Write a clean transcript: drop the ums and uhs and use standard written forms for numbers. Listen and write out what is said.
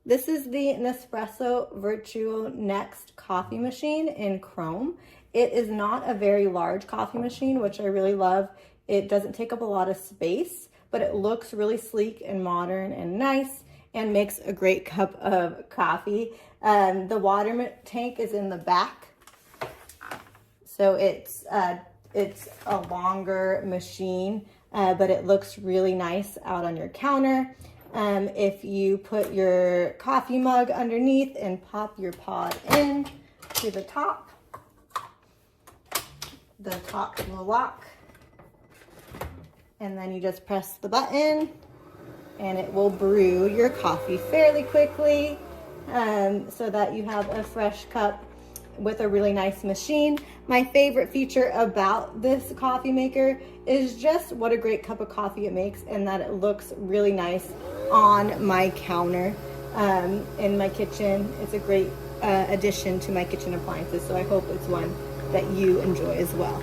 This is the Nespresso Vertuo Next coffee machine in chrome. It is not a very large coffee machine, which I really love. It doesn't take up a lot of space, but it looks really sleek and modern and nice and makes a great cup of coffee. The water tank is in the back. So it's a longer machine, but it looks really nice out on your counter. If you put your coffee mug underneath and pop your pod in to the top will lock, and then you just press the button and it will brew your coffee fairly quickly, so that you have a fresh cup with a really nice machine. My favorite feature about this coffee maker is just what a great cup of coffee it makes, and that it looks really nice on my counter in my kitchen. It's a great addition to my kitchen appliances, so I hope it's one that you enjoy as well.